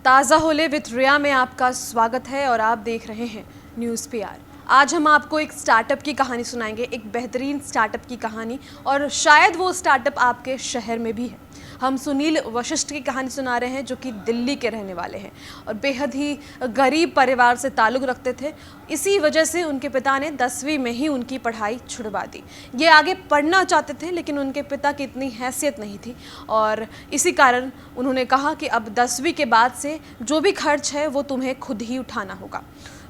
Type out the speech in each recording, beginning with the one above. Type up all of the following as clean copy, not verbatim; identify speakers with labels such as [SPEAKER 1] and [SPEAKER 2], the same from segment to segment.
[SPEAKER 1] ताज़ा होले विद रिया में आपका स्वागत है और आप देख रहे हैं न्यूज़ पीआर। आज हम आपको एक स्टार्टअप की कहानी सुनाएंगे, एक बेहतरीन स्टार्टअप की कहानी, और शायद वो स्टार्टअप आपके शहर में भी है। हम सुनील वशिष्ठ की कहानी सुना रहे हैं, जो कि दिल्ली के रहने वाले हैं और बेहद ही गरीब परिवार से ताल्लुक़ रखते थे। इसी वजह से उनके पिता ने 10वीं में ही उनकी पढ़ाई छुड़वा दी। ये आगे पढ़ना चाहते थे, लेकिन उनके पिता की इतनी हैसियत नहीं थी और इसी कारण उन्होंने कहा कि अब 10वीं के बाद से जो भी खर्च है वो तुम्हें खुद ही उठाना होगा।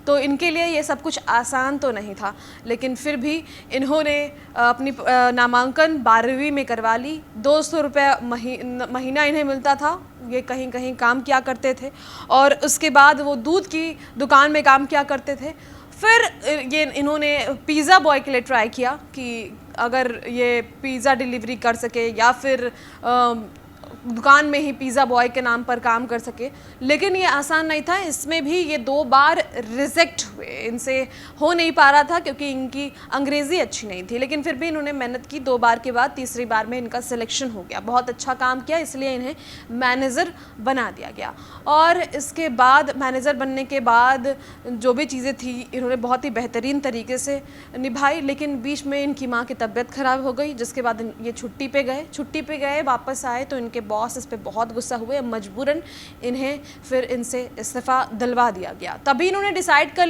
[SPEAKER 1] तो इनके लिए ये सब कुछ आसान तो नहीं था, लेकिन फिर भी इन्होंने अपनी नामांकन 12वीं में करवा ली। 200 रुपये महीना इन्हें मिलता था। ये कहीं कहीं काम किया करते थे और उसके बाद वो दूध की दुकान में काम किया करते थे। फिर ये इन्होंने पिज़्ज़ा बॉय के लिए ट्राई किया कि अगर ये पिज़्ज़ा डिलीवरी कर सके या फिर दुकान में ही पिज़्ज़ा बॉय के नाम पर काम कर सके, लेकिन ये आसान नहीं था। इसमें भी ये 2 बार रिजेक्ट हुए, इनसे हो नहीं पा रहा था क्योंकि इनकी अंग्रेज़ी अच्छी नहीं थी। लेकिन फिर भी इन्होंने मेहनत की, 2 बार के बाद तीसरी बार में इनका सिलेक्शन हो गया। बहुत अच्छा काम किया, इसलिए इन्हें मैनेजर बना दिया गया। और इसके बाद मैनेजर बनने के बाद जो भी चीज़ें थी इन्होंने बहुत ही बेहतरीन तरीके से निभाई, लेकिन बीच में इनकी माँ की तबीयत ख़राब हो गई, जिसके बाद ये छुट्टी पे गए। वापस आए तो इनके बॉस इस पे बहुत गुस्सा हुए। मजबूरन इन्हें फिर इनसे इस्तीफ़ा दिलवा दिया गया। तभी इन्होंने डिसाइड कर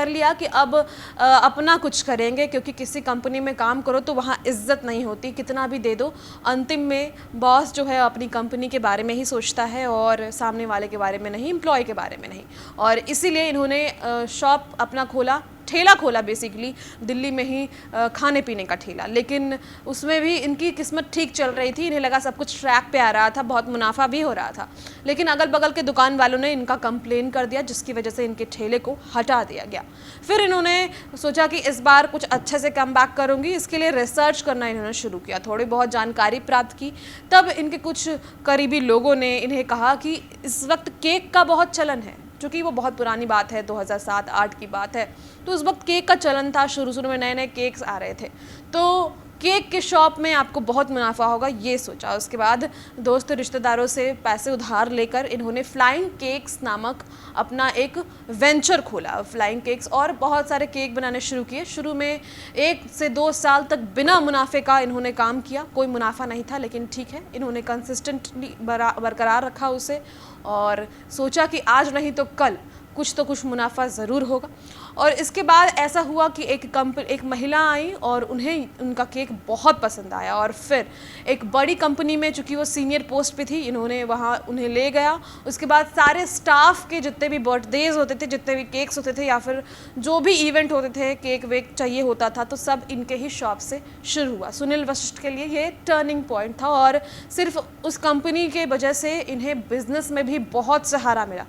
[SPEAKER 1] लिया कि अब अपना कुछ करेंगे, क्योंकि किसी कंपनी में काम करो तो वहाँ इज्जत नहीं होती, कितना भी दे दो। अंतिम में बॉस जो है अपनी कंपनी के बारे में ही सोचता है और सामने वाले के बारे में नहीं, एम्प्लॉय के बारे में नहीं। और इसीलिए इन्होंने शॉप अपना ठेला खोला, बेसिकली दिल्ली में ही खाने पीने का ठेला। लेकिन उसमें भी इनकी किस्मत ठीक चल रही थी, इन्हें लगा सब कुछ ट्रैक पे आ रहा था, बहुत मुनाफा भी हो रहा था। लेकिन अगल बगल के दुकान वालों ने इनका कंप्लेन कर दिया, जिसकी वजह से इनके ठेले को हटा दिया गया। फिर इन्होंने सोचा कि इस बार कुछ अच्छे से कम बैक करूँगी। इसके लिए रिसर्च करना इन्होंने शुरू किया, थोड़ी बहुत जानकारी प्राप्त की। तब इनके कुछ करीबी लोगों ने इन्हें कहा कि इस वक्त केक का बहुत चलन है, चूँकि वो बहुत पुरानी बात है, 2007-8 की बात है। तो उस वक्त केक का चलन था, शुरू में नए केक्स आ रहे थे, तो केक के शॉप में आपको बहुत मुनाफा होगा, ये सोचा। उसके बाद दोस्त रिश्तेदारों से पैसे उधार लेकर इन्होंने फ्लाइंग केक्स नामक अपना एक वेंचर खोला। फ्लाइंग केक्स और बहुत सारे केक बनाने शुरू किए। शुरू में 1 से 2 साल तक बिना मुनाफे का इन्होंने काम किया, कोई मुनाफा नहीं था, लेकिन ठीक है, इन्होंने कंसिस्टेंटली बरकरार रखा उसे और सोचा कि आज नहीं तो कल कुछ तो कुछ मुनाफा ज़रूर होगा। और इसके बाद ऐसा हुआ कि एक महिला आई और उन्हें उनका केक बहुत पसंद आया और फिर एक बड़ी कंपनी में, चूँकि वो सीनियर पोस्ट पे थी, इन्होंने वहाँ उन्हें ले गया। उसके बाद सारे स्टाफ के जितने भी बर्थडेज होते थे, जितने भी केक्स होते थे या फिर जो भी इवेंट होते थे, केक वेक चाहिए होता था, तो सब इनके ही शॉप से शुरू हुआ। सुनील वशिष्ठ के लिए ये टर्निंग पॉइंट था और सिर्फ उस कंपनी के वजह से इन्हें बिजनेस में भी बहुत सहारा मिला।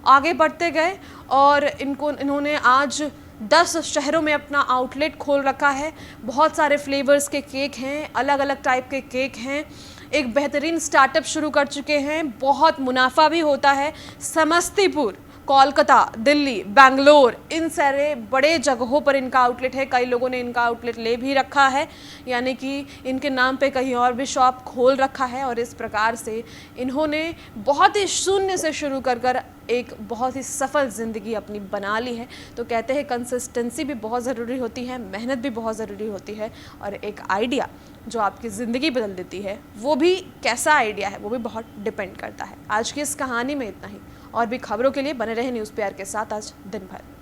[SPEAKER 1] आगे बढ़ते गए और इन्होंने आज 10 शहरों में अपना आउटलेट खोल रखा है। बहुत सारे फ्लेवर्स के केक हैं, अलग अलग टाइप के केक हैं। एक बेहतरीन स्टार्टअप शुरू कर चुके हैं, बहुत मुनाफा भी होता है। समस्तीपुर, कोलकाता, दिल्ली, बेंगलोर, इन सारे बड़े जगहों पर इनका आउटलेट है। कई लोगों ने इनका आउटलेट ले भी रखा है, यानी कि इनके नाम पे कहीं और भी शॉप खोल रखा है। और इस प्रकार से इन्होंने बहुत ही शून्य से शुरू कर एक बहुत ही सफल ज़िंदगी अपनी बना ली है। तो कहते हैं कंसिस्टेंसी भी बहुत ज़रूरी होती है, मेहनत भी बहुत ज़रूरी होती है, और एक आइडिया जो आपकी ज़िंदगी बदल देती है, वो भी कैसा आइडिया है वो भी बहुत डिपेंड करता है। आज की इस कहानी में इतना ही, और भी खबरों के लिए बने रहे न्यूज़ पीआर के साथ आज दिन भर।